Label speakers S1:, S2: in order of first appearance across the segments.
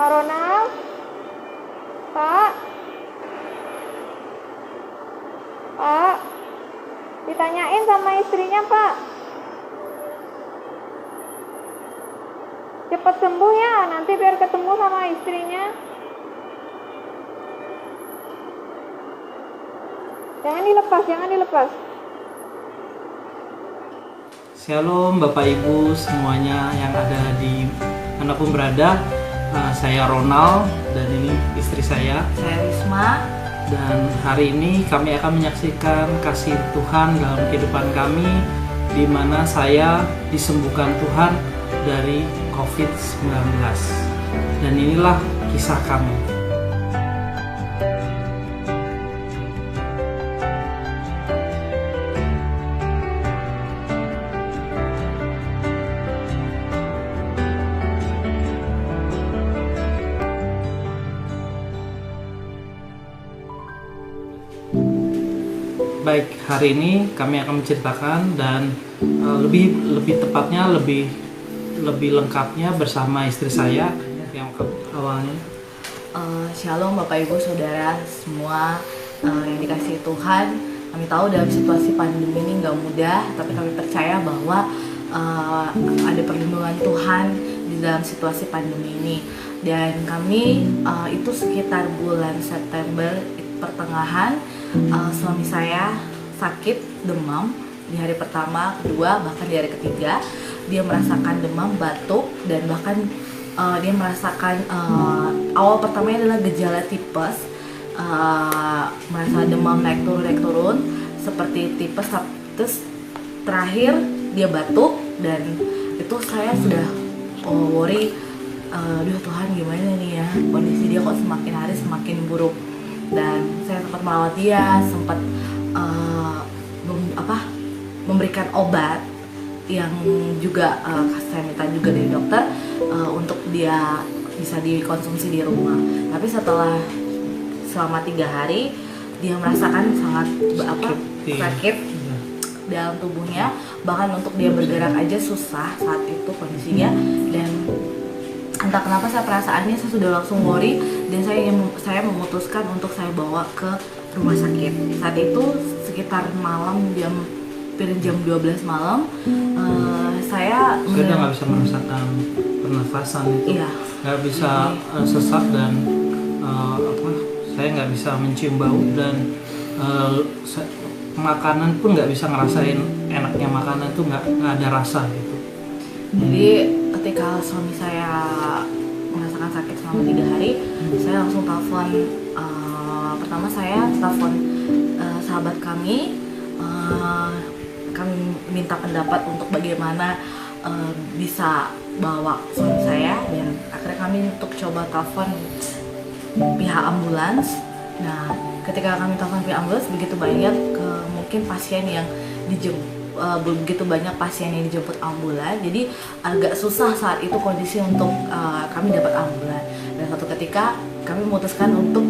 S1: Pak Ronald? Pak? Pak? Ditanyain sama istrinya, Pak. Cepet sembuh ya, nanti biar ketemu sama istrinya. Jangan dilepas, jangan dilepas.
S2: Shalom Bapak Ibu semuanya yang ada di manapun berada. Saya Ronald dan ini istri saya.
S3: Saya Risma.
S2: Dan hari ini kami akan menyaksikan kasih Tuhan dalam kehidupan kami, di mana saya disembuhkan Tuhan dari COVID-19. Dan inilah kisah kami. Baik, hari ini kami akan menceritakan dan lebih tepatnya lebih lengkapnya bersama istri saya yang awalnya.
S3: Shalom Bapak Ibu Saudara semua yang dikasihi Tuhan. Kami tahu dalam situasi pandemi ini nggak mudah, tapi kami percaya bahwa ada perlindungan Tuhan di dalam situasi pandemi ini. Dan kami itu sekitar bulan September pertengahan, suami saya sakit demam di hari pertama, kedua, bahkan di hari ketiga. Dia merasakan demam, batuk, dan bahkan dia merasakan awal pertamanya adalah gejala tipes, merasa demam naik turun seperti tipes. Terus terakhir dia batuk, dan itu saya sudah worry, aduh Tuhan gimana nih ya, kondisi dia kok semakin hari semakin buruk. Dan saya sempat merawat dia, sempat memberikan obat yang juga saya minta juga dari dokter untuk dia bisa dikonsumsi di rumah. Tapi selama 3 hari dia merasakan sangat sakit dalam tubuhnya, bahkan untuk dia bergerak aja susah saat itu kondisinya. Dan entah kenapa perasaannya saya sudah langsung worry, dan saya memutuskan untuk saya bawa ke rumah sakit. Saat itu sekitar jam 12 malam, saya
S2: udah nggak bisa merasakan pernafasan itu, nggak bisa sesak, dan saya nggak bisa mencium bau, dan makanan pun nggak bisa ngerasain enaknya makanan tuh, nggak ada rasa gitu.
S3: Jadi ketika suami saya merasakan sakit selama 3 hari, saya langsung telepon. Pertama saya telepon sahabat kami, kami minta pendapat untuk bagaimana bisa bawa suami saya, dan akhirnya kami untuk coba telepon pihak ambulans. Nah, ketika kami telepon pihak ambulans, begitu banyak mungkin pasien yang begitu banyak pasien yang dijemput ambulan, jadi agak susah saat itu kondisi untuk kami dapat ambulan. Dan suatu ketika kami memutuskan untuk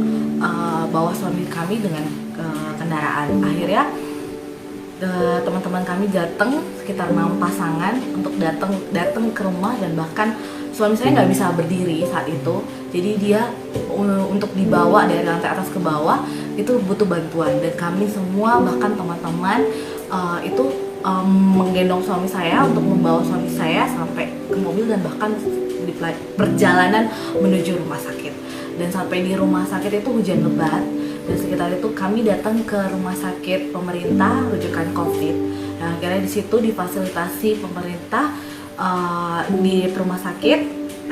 S3: bawa suami kami dengan kendaraan. Akhirnya teman-teman kami datang sekitar 6 pasangan untuk datang ke rumah, dan bahkan suami saya nggak bisa berdiri saat itu. Jadi dia untuk dibawa dari lantai atas ke bawah itu butuh bantuan, dan kami semua bahkan teman-teman itu menggendong suami saya untuk membawa suami saya sampai ke mobil, dan bahkan di perjalanan menuju rumah sakit. Dan sampai di rumah sakit itu hujan lebat, dan sekitar itu kami datang ke rumah sakit pemerintah rujukan COVID. Nah, akhirnya di situ difasilitasi pemerintah di rumah sakit.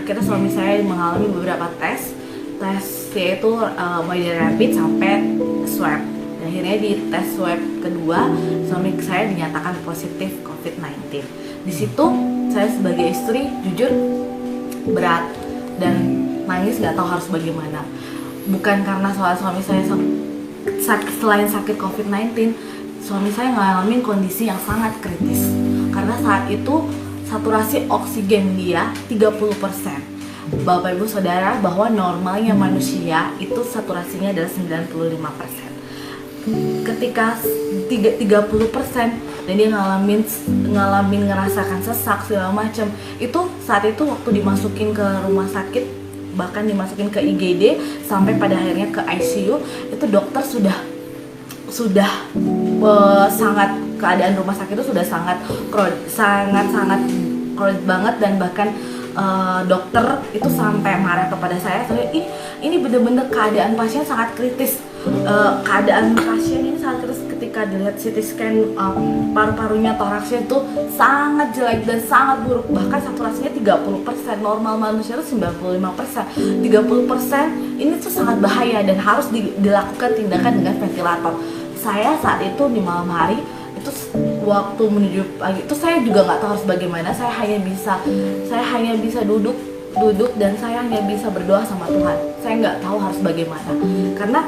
S3: Akhirnya suami saya mengalami beberapa tes yaitu mulai dari rapid sampai swab. Dan akhirnya di tes swab kedua, suami saya dinyatakan positif COVID-19. Di situ saya sebagai istri jujur berat dan nangis, nggak tahu harus bagaimana. Bukan karena soal suami saya selain sakit COVID-19, suami saya ngalamin kondisi yang sangat kritis. Karena saat itu saturasi oksigen dia 30%. Bapak Ibu Saudara, bahwa normalnya manusia itu saturasinya adalah 95%. Ketika 30% dan dia ngalamin ngerasakan sesak segala macam, itu saat itu waktu dimasukin ke rumah sakit bahkan dimasukin ke IGD sampai pada akhirnya ke ICU. Itu dokter sudah sangat, keadaan rumah sakit itu sudah sangat crowded banget, dan bahkan dokter itu sampai marah kepada saya. Ini benar-benar keadaan pasien sangat kritis. Keadaan pasien ini sangat kritis ketika dilihat CT scan paru-parunya, toraksnya itu sangat jelek dan sangat buruk. Bahkan saturasinya 30%, normal manusia itu 95%. 30% ini tuh sangat bahaya dan harus dilakukan tindakan dengan ventilator. Saya saat itu di malam hari itu, waktu menuju pagi itu saya juga nggak tahu harus bagaimana. Saya hanya bisa duduk dan saya hanya bisa berdoa sama Tuhan. Saya nggak tahu harus bagaimana karena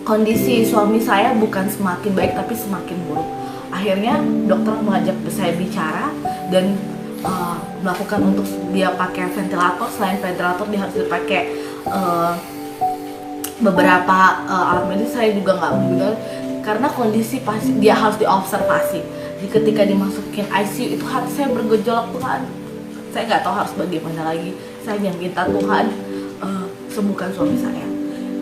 S3: kondisi suami saya bukan semakin baik tapi semakin buruk. Akhirnya dokter mengajak saya bicara dan melakukan untuk dia pakai ventilator. Selain ventilator dia harus dipakai beberapa alat medis. Saya juga nggak mendengar karena kondisi pasien dia harus diobservasi. Jadi ketika dimasukin ICU itu hati saya bergejolak, Tuhan, saya nggak tahu harus bagaimana lagi. Saya hanya minta Tuhan sembuhkan suami saya.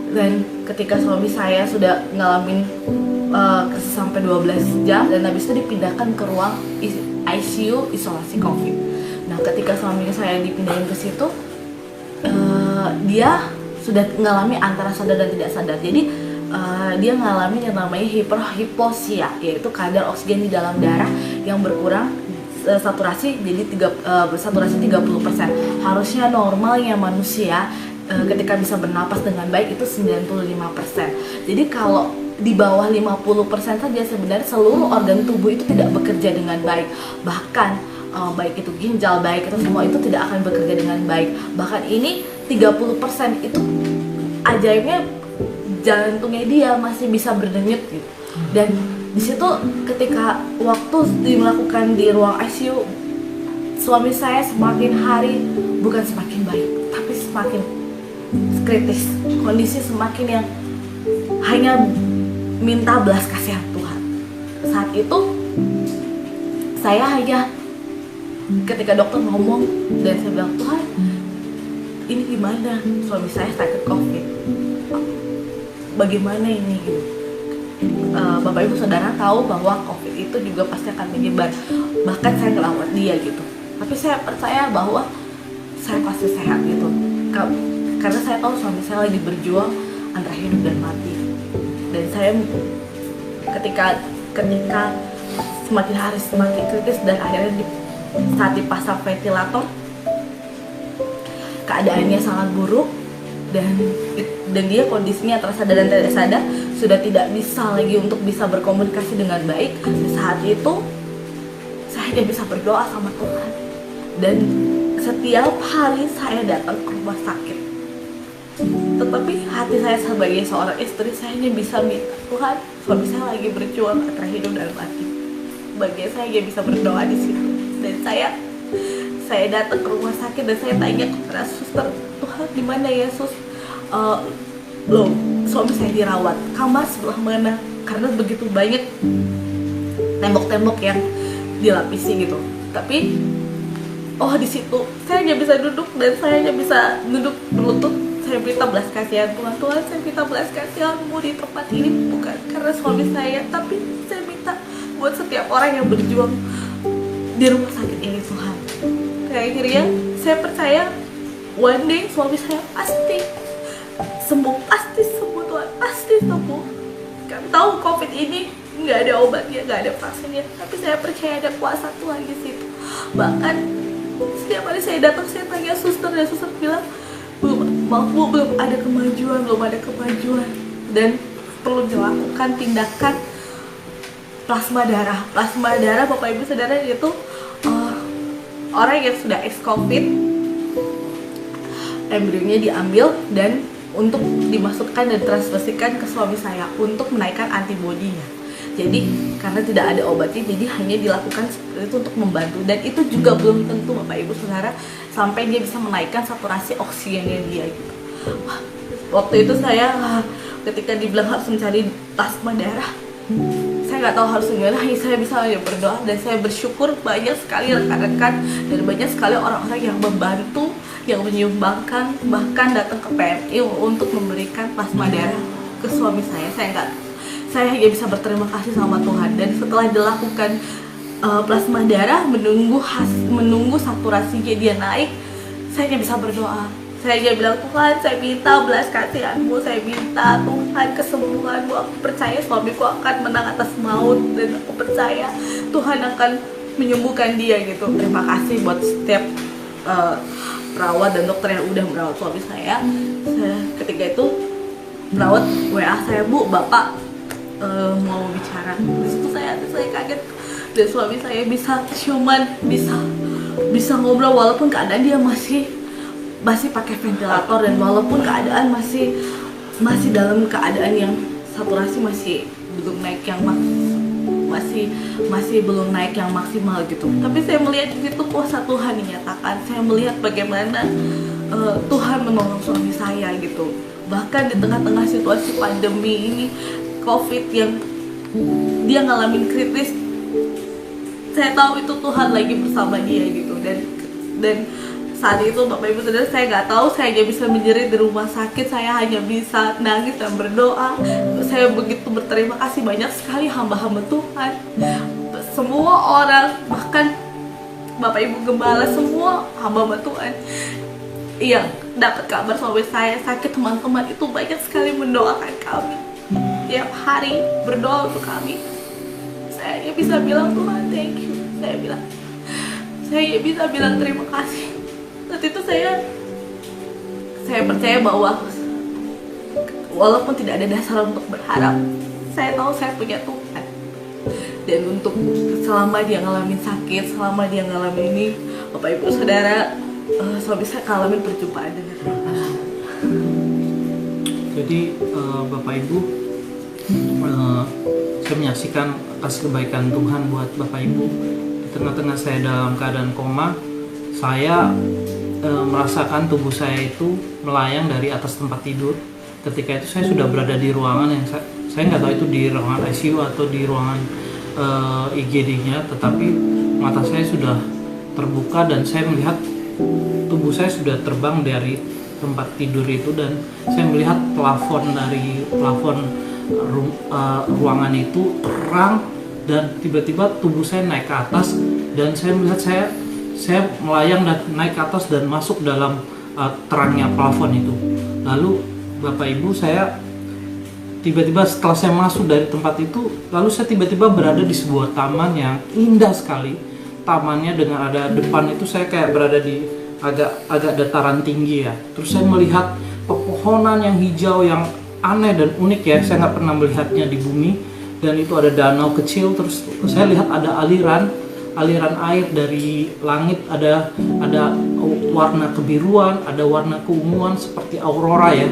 S3: Dan ketika suami saya sudah ngalamin sampai 12 jam dan habis itu dipindahkan ke ruang ICU isolasi COVID. Nah, ketika suami saya dipindahin ke situ, dia sudah mengalami antara sadar dan tidak sadar. Jadi dia mengalami yang namanya hipoxia, yaitu kadar oksigen di dalam darah yang berkurang, saturasi jadi saturasi 30%. Harusnya normalnya manusia ketika bisa bernapas dengan baik itu 95%. Jadi kalau di bawah 50% saja sebenarnya seluruh organ tubuh itu tidak bekerja dengan baik. Bahkan baik itu ginjal, baik itu semua itu tidak akan bekerja dengan baik. Bahkan ini 30% itu ajaibnya jantungnya dia masih bisa berdenyut gitu. Dan di situ ketika waktu dilakukan di ruang ICU, suami saya semakin hari bukan semakin baik tapi semakin kritis. Kondisi semakin yang hanya minta belas kasihan Tuhan. Saat itu saya hanya ketika dokter ngomong dan saya bilang, Tuhan, ini gimana? Suami saya sakit COVID, bagaimana ini gitu. Bapak ibu saudara tahu bahwa COVID itu juga pasti akan menyebar, bahkan saya ngelawat dia gitu. Tapi saya percaya bahwa saya pasti sehat gitu, karena saya tahu suami saya lagi berjuang antara hidup dan mati. Dan saya ketika semakin hari semakin kritis dan akhirnya saat dipasang ventilator keadaannya sangat buruk dan dia kondisinya antara sadar dan tidak sadar, sudah tidak bisa lagi untuk bisa berkomunikasi dengan baik. Saat itu saya hanya bisa berdoa sama Tuhan, dan setiap hari saya datang ke rumah sakit. Tetapi hati saya sebagai seorang istri, saya hanya bisa minta, Tuhan, suami saya lagi berjuang antara hidup dan mati. Bagi saya hanya bisa berdoa di situ. Dan saya datang ke rumah sakit dan saya tanya kepada suster, Tuhan, di mana ya sus? Loh, suami saya dirawat. Kamar sebelah mana? Karena begitu banyak tembok-tembok yang dilapisi gitu. Tapi di situ saya hanya bisa duduk dan saya hanya bisa duduk berlutut. Saya minta belas kasihan Tuhan, saya minta belas kasihan-Mu di tempat ini, bukan karena suami saya, tapi saya minta buat setiap orang yang berjuang di rumah sakit ini, Tuhan. Akhirnya saya percaya one day suami saya pasti sembuh Tuhan, pasti sembuh. Kami tahu COVID ini nggak ada obatnya, nggak ada vaksinnya, tapi saya percaya ada kuasa Tuhan di situ. Bahkan setiap kali saya datang, saya tanya suster dan suster bilang, belum ada kemajuan dan perlu dilakukan tindakan plasma darah. Bapak ibu saudara, itu orang yang sudah ex-COVID, embrionya diambil dan untuk dimasukkan dan transfusikan ke suami saya untuk menaikkan antibodinya. Jadi karena tidak ada obatnya, jadi hanya dilakukan seperti itu untuk membantu, dan itu juga belum tentu Bapak Ibu Saudara sampai dia bisa menaikkan saturasi oksigennya dia gitu. Waktu itu saya ketika dibilang harus mencari plasma darah, saya nggak tahu harus gimana, hanya saya bisa hanya berdoa. Dan saya bersyukur banyak sekali rekan-rekan dan banyak sekali orang-orang yang membantu, yang menyumbangkan, bahkan datang ke PMI untuk memberikan plasma darah ke suami saya. Saya hanya bisa berterima kasih sama Tuhan. Dan setelah dilakukan plasma darah, menunggu saturasinya dia naik, saya hanya bisa berdoa. Saya hanya bilang, Tuhan, saya minta belas kasihan-Mu, saya minta Tuhan kesembuhan-Mu. Aku percaya suamiku akan menang atas maut, dan aku percaya Tuhan akan menyembuhkan dia gitu. Terima kasih buat setiap perawat dan dokter yang udah merawat suami saya. Ketika itu perawat WA saya, Bu, Bapak mau bicara. Terus itu saya kaget, dan suami saya bisa ciuman, bisa ngobrol walaupun keadaan dia masih pakai ventilator, dan walaupun keadaan masih dalam keadaan yang saturasi masih belum naik yang masih belum naik yang maksimal gitu. Tapi saya melihat di situ kuasa Tuhan dinyatakan. Saya melihat bagaimana Tuhan menolong suami saya gitu. Bahkan di tengah-tengah situasi pandemi ini, COVID yang dia ngalamin kritis, saya tahu itu Tuhan lagi bersama dia gitu. Dan saat itu Bapak Ibu Saudara, saya nggak tahu, saya hanya bisa menjerit di rumah sakit, saya hanya bisa nangis dan berdoa. Saya begitu berterima kasih banyak sekali hamba-hamba Tuhan, semua orang, bahkan Bapak Ibu Gembala, semua hamba-hamba Tuhan yang dapat kabar suami saya sakit. Teman-teman itu banyak sekali mendoakan kami, tiap hari berdoa untuk kami. Saya hanya bisa bilang, Tuhan, thank you. Saya hanya bisa bilang terima kasih. Saat itu saya percaya bahwa walaupun tidak ada dasar untuk berharap, saya tahu saya punya Tuhan. Dan untuk selama dia ngalamin sakit, selama dia ngalamin ini, Bapak Ibu Saudara, suami saya ngalamin perjumpaan dengan Tuhan.
S2: Jadi Bapak Ibu, saya menyaksikan kasih kebaikan Tuhan buat Bapak Ibu. Di tengah-tengah saya dalam keadaan koma, saya merasakan tubuh saya itu melayang dari atas tempat tidur. Ketika itu saya sudah berada di ruangan yang saya nggak tahu itu di ruangan ICU atau di ruangan IGD-nya, tetapi mata saya sudah terbuka dan saya melihat tubuh saya sudah terbang dari tempat tidur itu, dan saya melihat plafon ruangan itu terang, dan tiba-tiba tubuh saya naik ke atas, dan saya melihat saya melayang dan naik ke atas dan masuk dalam terangnya plafon itu. Lalu Bapak Ibu, saya tiba-tiba setelah saya masuk dari tempat itu, lalu saya tiba-tiba berada di sebuah taman yang indah sekali. Tamannya dengan ada depan itu saya kayak berada di agak dataran tinggi ya. Terus saya melihat pepohonan yang hijau yang aneh dan unik ya. Saya nggak pernah melihatnya di bumi. Dan itu ada danau kecil. Terus saya lihat ada aliran air dari langit, ada warna kebiruan, ada warna keunguan seperti aurora ya.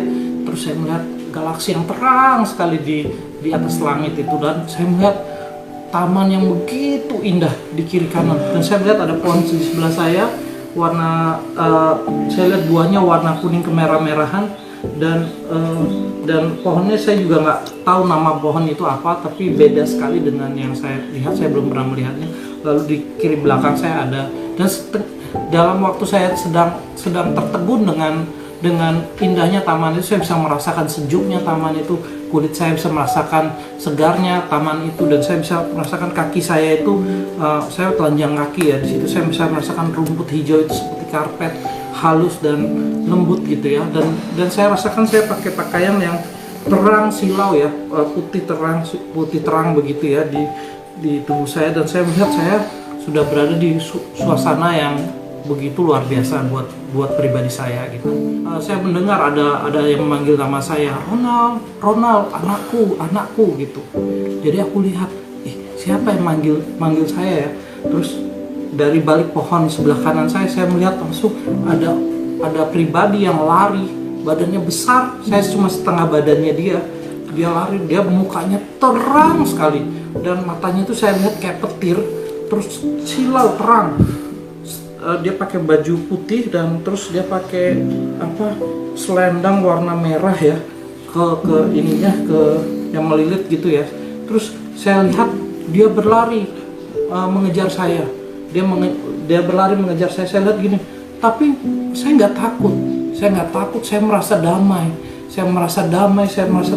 S2: Terus saya melihat galaksi yang terang sekali di atas langit itu, dan saya melihat taman yang begitu indah di kiri kanan, dan saya melihat ada pohon di sebelah saya, saya lihat buahnya warna kuning kemerah-merahan, dan pohonnya saya juga nggak tahu nama pohon itu apa, tapi beda sekali dengan yang saya lihat. Saya belum pernah melihatnya. Lalu di kiri belakang saya ada, dan dalam waktu saya sedang tertegun dengan indahnya taman itu, saya bisa merasakan sejuknya taman itu, kulit saya bisa merasakan segarnya taman itu, dan saya bisa merasakan kaki saya itu, saya telanjang kaki ya, di situ saya bisa merasakan rumput hijau itu seperti karpet, halus dan lembut gitu ya, dan saya rasakan saya pakai pakaian yang terang silau ya, putih terang begitu ya di tubuh saya, dan saya melihat saya sudah berada di suasana yang begitu luar biasa buat pribadi saya gitu. Saya mendengar ada yang memanggil nama saya, Ronald, anakku gitu. Jadi aku lihat, siapa yang manggil saya ya? Terus dari balik pohon sebelah kanan saya melihat langsung ada pribadi yang lari, badannya besar, saya cuma setengah badannya dia lari, dia mukanya terang sekali, dan matanya itu saya lihat kayak petir, terus silau terang. Dia pakai baju putih, dan terus dia pakai selendang warna merah ya, ke ininya, ke yang melilit gitu ya. Terus saya lihat dia berlari mengejar saya. Dia berlari mengejar saya. Saya lihat gini, tapi saya nggak takut. Saya merasa damai. Saya merasa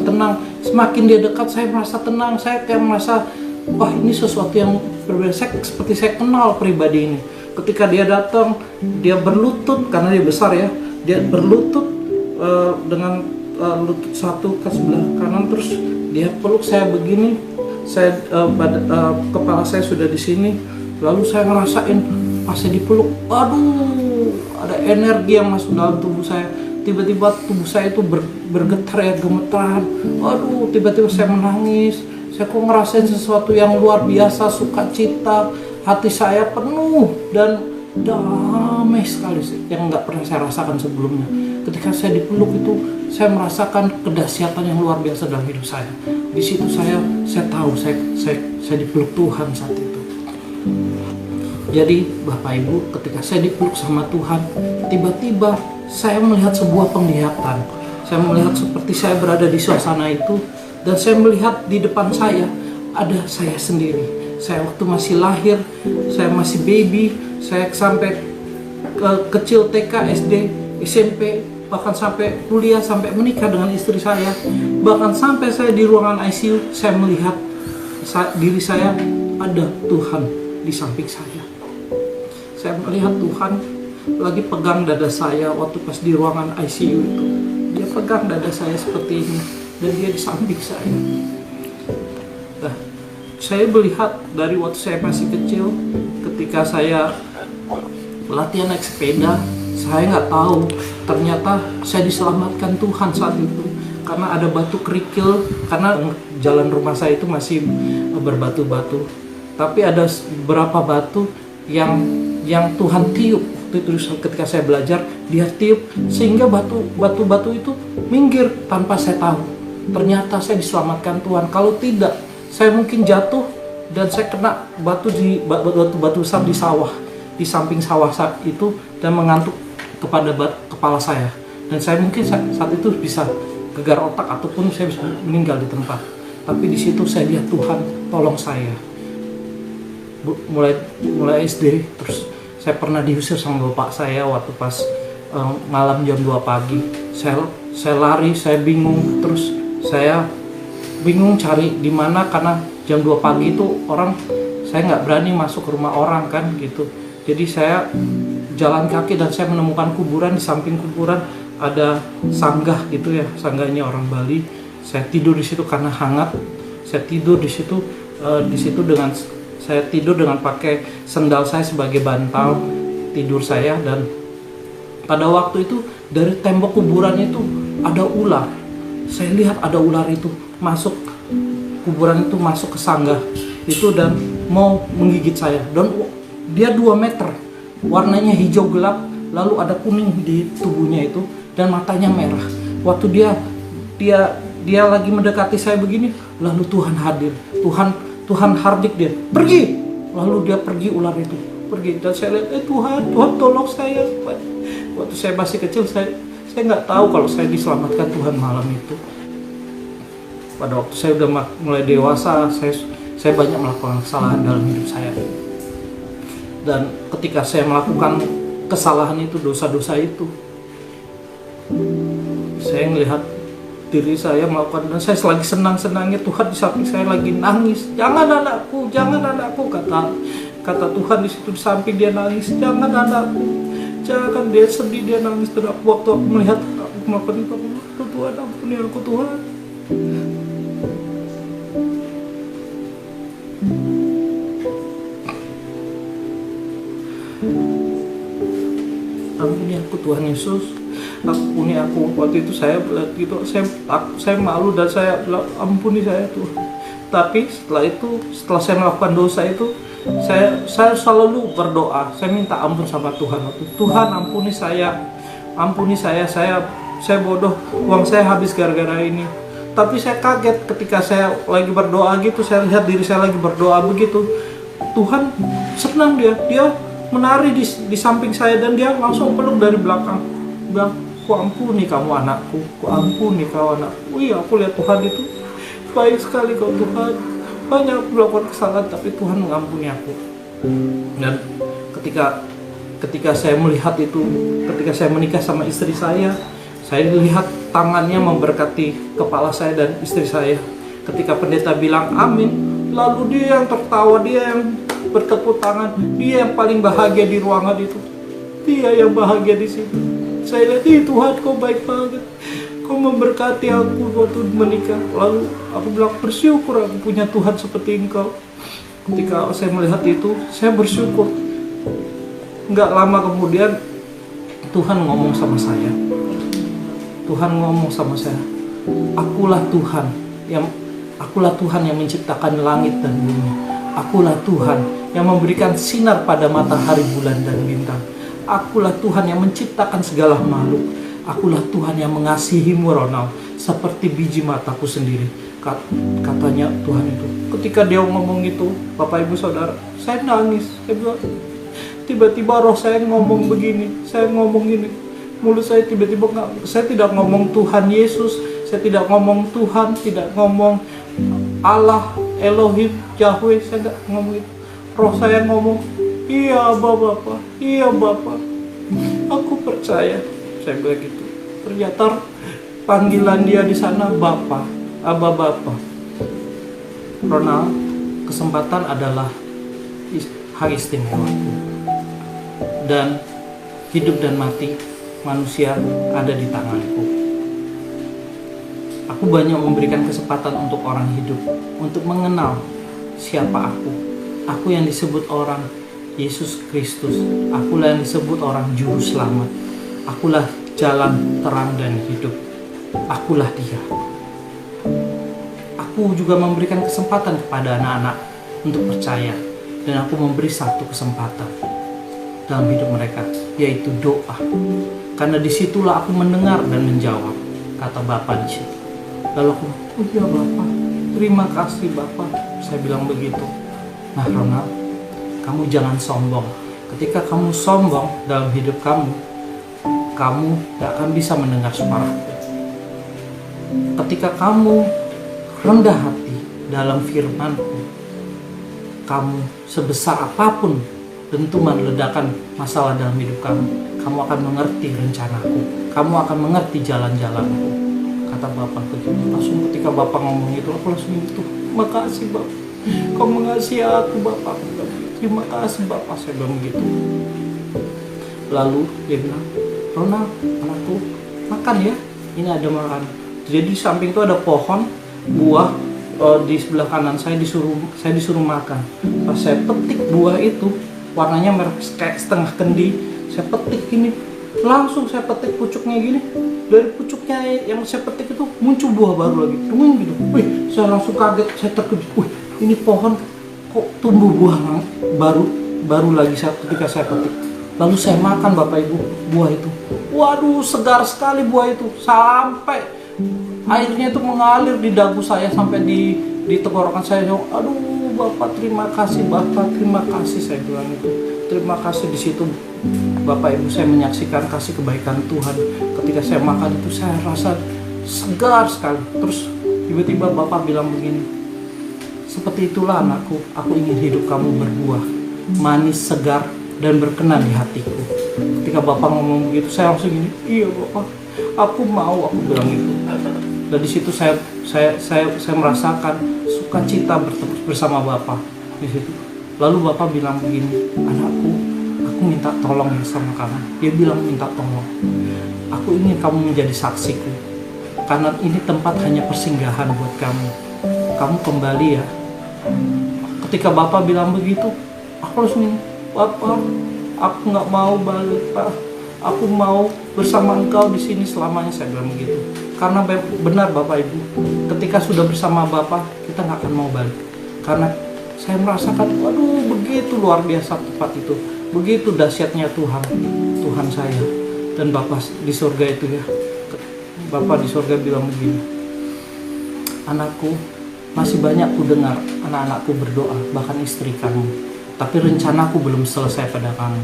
S2: tenang. Semakin dia dekat, saya merasa tenang. Saya kayak merasa, wah, ini sesuatu yang berbeda. Seperti saya kenal pribadi ini. Ketika dia datang, dia berlutut, karena dia besar ya. Dia berlutut dengan lutut satu ke sebelah kanan, terus dia peluk saya begini. Kepala saya sudah di sini. Lalu saya ngerasain pas saya dipeluk, aduh, ada energi yang masuk dalam tubuh saya. Tiba-tiba tubuh saya itu bergetar ya, gemeteran. Aduh, tiba-tiba saya menangis. Saya kok ngerasain sesuatu yang luar biasa, sukacita. Hati saya penuh dan damai sekali yang nggak pernah saya rasakan sebelumnya. Ketika saya dipeluk itu, saya merasakan kedahsyatan yang luar biasa dalam hidup saya. Di situ saya tahu saya dipeluk Tuhan saat itu. Jadi Bapak Ibu, ketika saya dipeluk sama Tuhan, tiba-tiba saya melihat sebuah penglihatan. Saya melihat seperti saya berada di suasana itu, dan saya melihat di depan saya ada saya sendiri. Saya waktu masih lahir, saya masih baby, saya sampai kecil TK, SD, SMP, bahkan sampai kuliah, sampai menikah dengan istri saya. Bahkan sampai saya di ruangan ICU, saya melihat diri saya, ada Tuhan di samping saya. Saya melihat Tuhan lagi pegang dada saya waktu pas di ruangan ICU itu. Dia pegang dada saya seperti ini, dan dia di samping saya. Nah, saya melihat dari waktu saya masih kecil, ketika saya latihan naik sepeda, saya nggak tahu ternyata saya diselamatkan Tuhan saat itu. Karena ada batu kerikil, karena jalan rumah saya itu masih berbatu-batu. Tapi ada beberapa batu yang Tuhan tiup. Waktu itu ketika saya belajar, dia tiup sehingga batu-batu itu minggir tanpa saya tahu. Ternyata saya diselamatkan Tuhan. Kalau tidak, saya mungkin jatuh dan saya kena batu besar di sawah, di samping sawah saat itu, dan mengantuk kepada kepala saya. Dan saya mungkin saat itu bisa gegar otak ataupun saya bisa meninggal di tempat. Tapi di situ saya lihat Tuhan tolong saya. Mulai SD, terus saya pernah diusir sama bapak saya waktu pas malam jam 2 pagi. Saya lari, saya bingung, terus saya bingung cari di mana, karena jam 2 pagi itu saya nggak berani masuk ke rumah orang kan gitu. Jadi saya jalan kaki dan saya menemukan kuburan. Di samping kuburan ada sanggah gitu ya, sanggahnya orang Bali. Saya tidur di situ karena hangat. Saya tidur di situ dengan pakai sendal saya sebagai bantal tidur saya. Dan pada waktu itu dari tembok kuburan itu ada ular. Saya lihat ada ular itu masuk kuburan itu, masuk ke sanggah itu dan mau menggigit saya. Dan dia 2 meter, warnanya hijau gelap, lalu ada kuning di tubuhnya itu, dan matanya merah. Waktu dia lagi mendekati saya begini, lalu Tuhan hadir. Tuhan hardik dia, pergi. Lalu dia pergi, ular itu pergi. Dan saya lihat, Tuhan tolong saya. Waktu saya masih kecil, saya nggak tahu kalau saya diselamatkan Tuhan malam itu. Pada waktu saya udah mulai dewasa, saya banyak melakukan kesalahan dalam hidup saya. Dan ketika saya melakukan kesalahan itu, dosa-dosa itu, saya melihat diri saya melakukan, dan saya lagi senang-senangnya, Tuhan di samping saya lagi nangis. Jangan anakku, kata Tuhan di situ di samping dia nangis. Jangan anakku, jangan, dia sedih, dia nangis. Dan waktu aku melihat aku melakukan itu, Tuhan ampuni aku, Tuhan. Ampuni aku Tuhan Yesus, ampuni aku. Waktu itu saya gitu, saya malu dan saya bilang, ampuni saya Tuhan. Tapi setelah saya melakukan dosa itu, saya selalu berdoa, saya minta ampun sama Tuhan. Tuhan ampuni saya, saya bodoh, uang saya habis gara-gara ini. Tapi saya kaget ketika saya lagi berdoa gitu, saya lihat diri saya lagi berdoa begitu. Tuhan senang, dia menari di samping saya, dan dia langsung peluk dari belakang, bilang, ku ampuni kamu anakku, ku ampuni kau anakku. Iya, aku lihat Tuhan itu baik sekali kau Tuhan. banyak aku melakukan kesalahan, tapi Tuhan mengampuni aku. Dan ketika saya melihat itu, ketika saya menikah sama istri saya lihat tangannya memberkati kepala saya dan istri saya. Ketika pendeta bilang amin, lalu dia yang tertawa, dia yang bertepuk tangan, dia yang paling bahagia di ruangan itu, dia yang bahagia di situ. Saya lihat, Tuhan kau baik banget, kau memberkati aku waktu menikah. Lalu aku bilang, bersyukur aku punya Tuhan seperti engkau. Ketika saya melihat itu, saya bersyukur. Nggak lama kemudian Tuhan ngomong sama saya. Tuhan ngomong sama saya, akulah Tuhan yang menciptakan langit dan bumi. Akulah Tuhan yang memberikan sinar pada matahari, bulan dan bintang. Akulah Tuhan yang menciptakan segala makhluk. Akulah Tuhan yang mengasihimu, Ronald, seperti biji mataku sendiri. Katanya Tuhan itu. Ketika dia ngomong itu, Bapak Ibu Saudara, saya nangis. Saya bilang, tiba-tiba roh saya ngomong begini, saya ngomong gini. Mulut saya tiba-tiba saya tidak ngomong Tuhan Yesus, saya tidak ngomong Tuhan, tidak ngomong Allah, Elohim, Yahweh, saya tidak ngomong itu. Roh saya ngomong, iya Bapak, iya Bapak, aku percaya. Saya bilang gitu. Ternyata panggilan dia di sana Bapak, Abah Bapak. Ronald, kesempatan adalah hak istimewaku. Dan hidup dan mati manusia ada di tanganku. Aku banyak memberikan kesempatan untuk orang hidup, untuk mengenal siapa aku. Aku yang disebut orang Yesus Kristus. Akulah yang disebut orang juru selamat. Akulah jalan terang dan hidup. Akulah dia. Aku juga memberikan kesempatan kepada anak-anak untuk percaya. Dan aku memberi satu kesempatan dalam hidup mereka, yaitu doa. Karena disitulah aku mendengar dan menjawab, kata Bapak di situ. Lalu aku, oh iya Bapak, terima kasih Bapak. Saya bilang begitu. Nah Ronald, kamu jangan sombong. Ketika kamu sombong dalam hidup kamu gak akan bisa mendengar suaraku. Ketika kamu rendah hati dalam firman-Ku, kamu sebesar apapun dentuman ledakan masalah dalam hidup kamu akan mengerti rencanaku, kamu akan mengerti jalan-jalanku, kata Bapak begitu. Langsung ketika Bapak ngomong itu, aku langsung itu, makasih Bapak, kau mengasihi aku Bapak. Terima kasih Bapak, saya bilang begitu. Lalu dia bilang, Ronald, anakku, makan ya, ini ada makan. Jadi di samping itu ada pohon buah, di sebelah kanan saya disuruh makan. Pas saya petik buah itu, warnanya merah kayak setengah kendi, saya petik gini, langsung saya petik pucuknya gini. Dari pucuknya yang saya petik itu muncul buah baru lagi, tungguin gitu. Wih, saya langsung kaget, saya terkejut. Wih, ini pohon kok tumbuh buah baru lagi ketika saya petik. Lalu saya makan Bapak Ibu buah itu. Waduh, segar sekali buah itu, sampai airnya itu mengalir di dagu saya sampai di tenggorokan saya. Aduh Bapak, terima kasih Bapak, terima kasih, saya bilang itu. Terima kasih. Di situ Bapak Ibu, saya menyaksikan kasih kebaikan Tuhan. Ketika saya makan itu saya rasa segar sekali. Terus tiba-tiba Bapak bilang begini, seperti itulah anakku, aku ingin hidup kamu berbuah, manis, segar, dan berkenan di hatiku. Ketika Bapak ngomong begitu, saya langsung gini, iya Bapak, aku mau, aku bilang itu. Dan di situ saya merasakan sukacita bersama Bapak di situ. Lalu Bapak bilang begini, anakku, aku minta tolong ya sama kamu. Dia bilang minta tolong. Aku ingin kamu menjadi saksiku, karena ini tempat hanya persinggahan buat kamu. Kamu kembali ya. Ketika Bapak bilang begitu, aku langsung ini, Bapak, aku nggak mau balik Pak. Aku mau bersama engkau di sini selamanya, saya bilang begitu. Karena benar Bapak Ibu, ketika sudah bersama Bapak, kita nggak akan mau balik. Karena saya merasakan, waduh, begitu luar biasa tempat itu, begitu dahsyatnya Tuhan saya. Dan Bapak di surga itu ya, Bapak di surga bilang begini, anakku, masih banyak ku dengar anak-anakku berdoa, bahkan istri kamu, tapi rencanaku belum selesai pada kamu.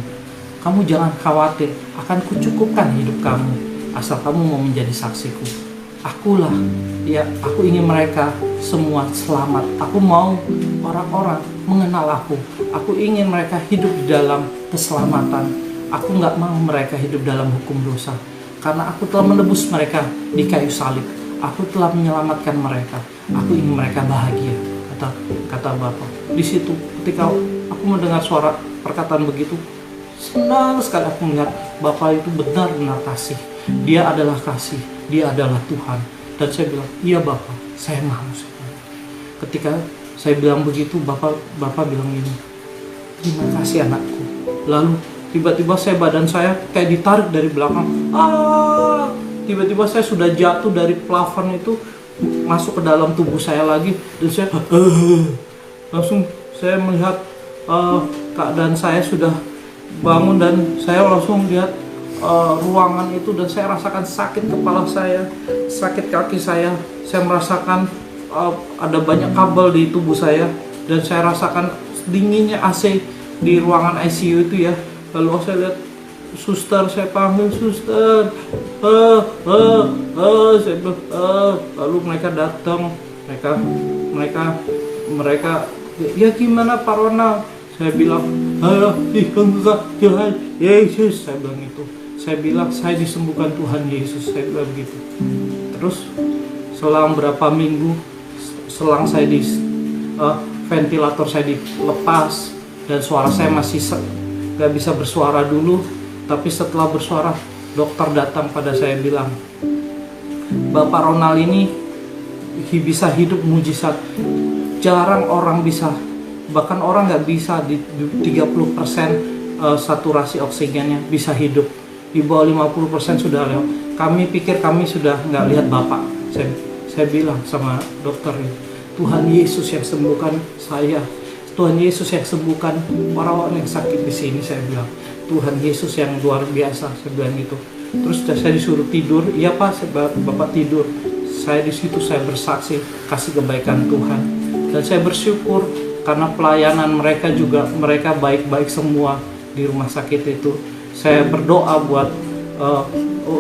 S2: Kamu jangan khawatir, akan kucukupkan hidup kamu, asal kamu mau menjadi saksiku. akulah, ya aku ingin mereka semua selamat. Aku mau orang-orang mengenal aku. Aku ingin mereka hidup di dalam keselamatan. Aku nggak mau mereka hidup dalam hukum dosa. Karena aku telah menebus mereka di kayu salib. Aku telah menyelamatkan mereka. Aku ingin mereka bahagia, kata Bapa. Di situ ketika aku mendengar suara perkataan begitu, senang sekali aku melihat Bapa itu benar-benar kasih. Dia adalah kasih, dia adalah Tuhan. Dan saya bilang, iya Bapa, saya mau. Ketika saya bilang begitu, Bapak bilang ini, terima kasih anakku. Lalu tiba-tiba badan saya kayak ditarik dari belakang. Tiba-tiba saya sudah jatuh dari plafon itu, masuk ke dalam tubuh saya lagi. Dan saya langsung saya melihat keadaan saya sudah bangun. Dan saya langsung lihat ruangan itu. Dan saya rasakan sakit kepala saya, sakit kaki saya. Saya merasakan ada banyak kabel di tubuh saya. Dan saya rasakan dinginnya AC di ruangan ICU itu ya. Lalu saya lihat suster, saya panggil suster, saya bilang, lalu mereka datang, mereka, ya gimana Pak Ronald? Saya bilang, Tuhan Yesus, saya bilang itu. Saya bilang, saya disembuhkan Tuhan Yesus, saya bilang begitu. Terus selang berapa minggu, selang saya ventilator saya dilepas dan suara saya masih gak bisa bersuara dulu. Tapi setelah bersuara, dokter datang pada saya bilang, Bapak Ronald ini bisa hidup mujizat. Jarang orang bisa, bahkan orang gak bisa di 30% saturasi oksigennya bisa hidup. Di bawah 50% sudah lewat. Kami pikir kami sudah gak lihat Bapak. Saya bilang sama dokter, Tuhan Yesus yang sembuhkan saya. Tuhan Yesus yang sembuhkan orang-orang yang sakit di sini, saya bilang. Tuhan Yesus yang luar biasa, saya bilang gitu. Terus saya disuruh tidur. Iya Pak, Bapak tidur. Saya di situ saya bersaksi kasih kebaikan Tuhan. Dan saya bersyukur karena pelayanan mereka juga, mereka baik-baik semua di rumah sakit itu. Saya berdoa buat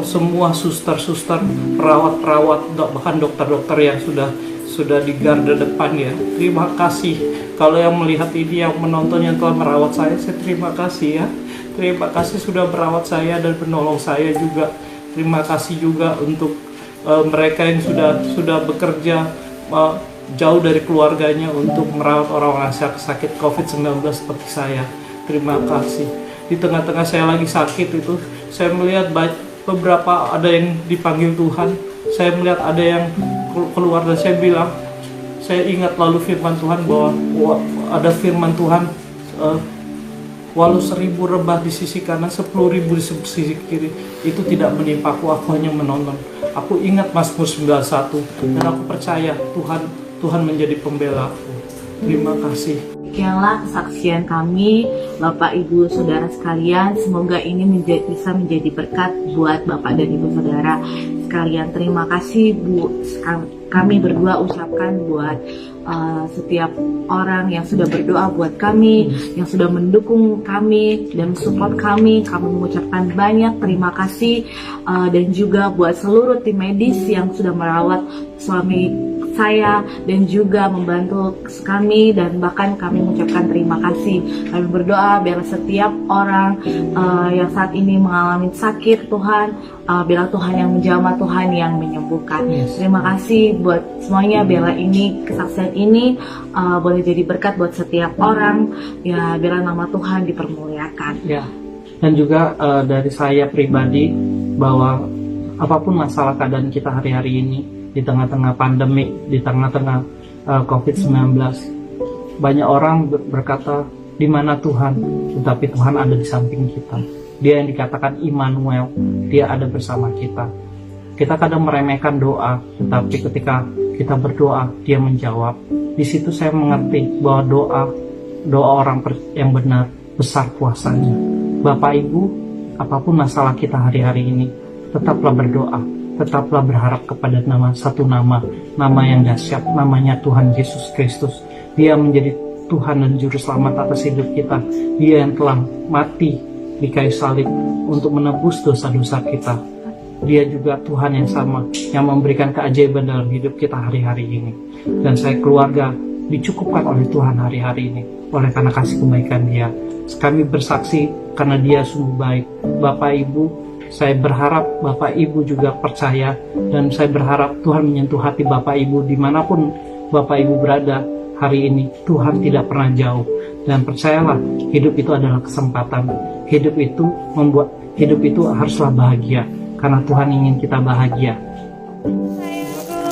S2: semua suster-suster, perawat-perawat, bahkan dokter-dokter yang sudah di garda depan ya. Terima kasih. Kalau yang melihat ini, yang menonton, yang telah merawat saya terima kasih ya. Terima kasih sudah merawat saya dan menolong saya juga. Terima kasih juga untuk mereka yang sudah bekerja jauh dari keluarganya untuk merawat orang-orang sakit COVID-19 seperti saya. Terima kasih. Di tengah-tengah saya lagi sakit itu, saya melihat beberapa ada yang dipanggil Tuhan. Saya melihat ada yang keluar dan saya bilang, saya ingat lalu firman Tuhan bahwa ada firman Tuhan, walau 1000 rebah di sisi kanan, 10.000 di sisi kiri, itu tidak menimpaku, aku hanya menonton. Aku ingat Mazmur 91 dan aku percaya Tuhan menjadi pembela aku. Terima kasih.
S3: Demikianlah kesaksian kami, Bapak Ibu Saudara sekalian. Semoga ini bisa menjadi berkat buat Bapak dan Ibu Saudara sekalian. Terima kasih Bu. Kami berdua ucapkan buat setiap orang yang sudah berdoa buat kami, yang sudah mendukung kami dan support kami. Kami mengucapkan banyak terima kasih, dan juga buat seluruh tim medis yang sudah merawat suami saya dan juga membantu kami, dan bahkan kami mengucapkan terima kasih. Kami berdoa biar setiap orang yang saat ini mengalami sakit, Tuhan, biarlah Tuhan yang menjamah, Tuhan yang menyembuhkan. Terima kasih buat semuanya, biarlah ini kesaksian ini boleh jadi berkat buat setiap orang ya, biarlah nama Tuhan dipermuliakan
S2: ya. Dan juga dari saya pribadi, bahwa apapun masalah keadaan kita hari-hari ini, di tengah-tengah pandemi, di tengah-tengah COVID-19, banyak orang berkata, di mana Tuhan? Tetapi Tuhan ada di samping kita. Dia yang dikatakan Immanuel, dia ada bersama kita. Kita kadang meremehkan doa, tetapi ketika kita berdoa, dia menjawab. Di situ saya mengerti bahwa doa orang yang benar besar kuasanya. Bapak Ibu, apapun masalah kita hari-hari ini, tetaplah berdoa, tetaplah berharap kepada satu nama yang dahsyat, namanya Tuhan Yesus Kristus. Dia menjadi Tuhan dan Juru Selamat atas hidup kita. Dia yang telah mati di kayu salib untuk menebus dosa-dosa kita. Dia juga Tuhan yang sama, yang memberikan keajaiban dalam hidup kita hari-hari ini. Dan saya keluarga dicukupkan oleh Tuhan hari-hari ini, oleh karena kasih kebaikan Dia. Kami bersaksi karena Dia sungguh baik. Bapak Ibu, saya berharap Bapak Ibu juga percaya, dan saya berharap Tuhan menyentuh hati Bapak Ibu dimanapun Bapak Ibu berada hari ini. Tuhan tidak pernah jauh. Dan percayalah, hidup itu adalah kesempatan. Hidup itu haruslah bahagia, karena Tuhan ingin kita bahagia.
S1: Sayangku.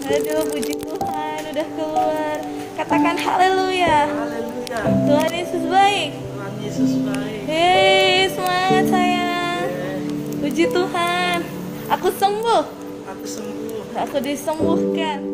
S1: Aduh, puji Tuhan udah keluar. Katakan haleluya.
S2: Haleluya.
S1: Tuhan Yesus baik.
S2: Tuhan Yesus baik.
S1: Hei, semangat sayang. Puji Tuhan. Aku sembuh.
S2: Aku sembuh.
S1: Aku disembuhkan.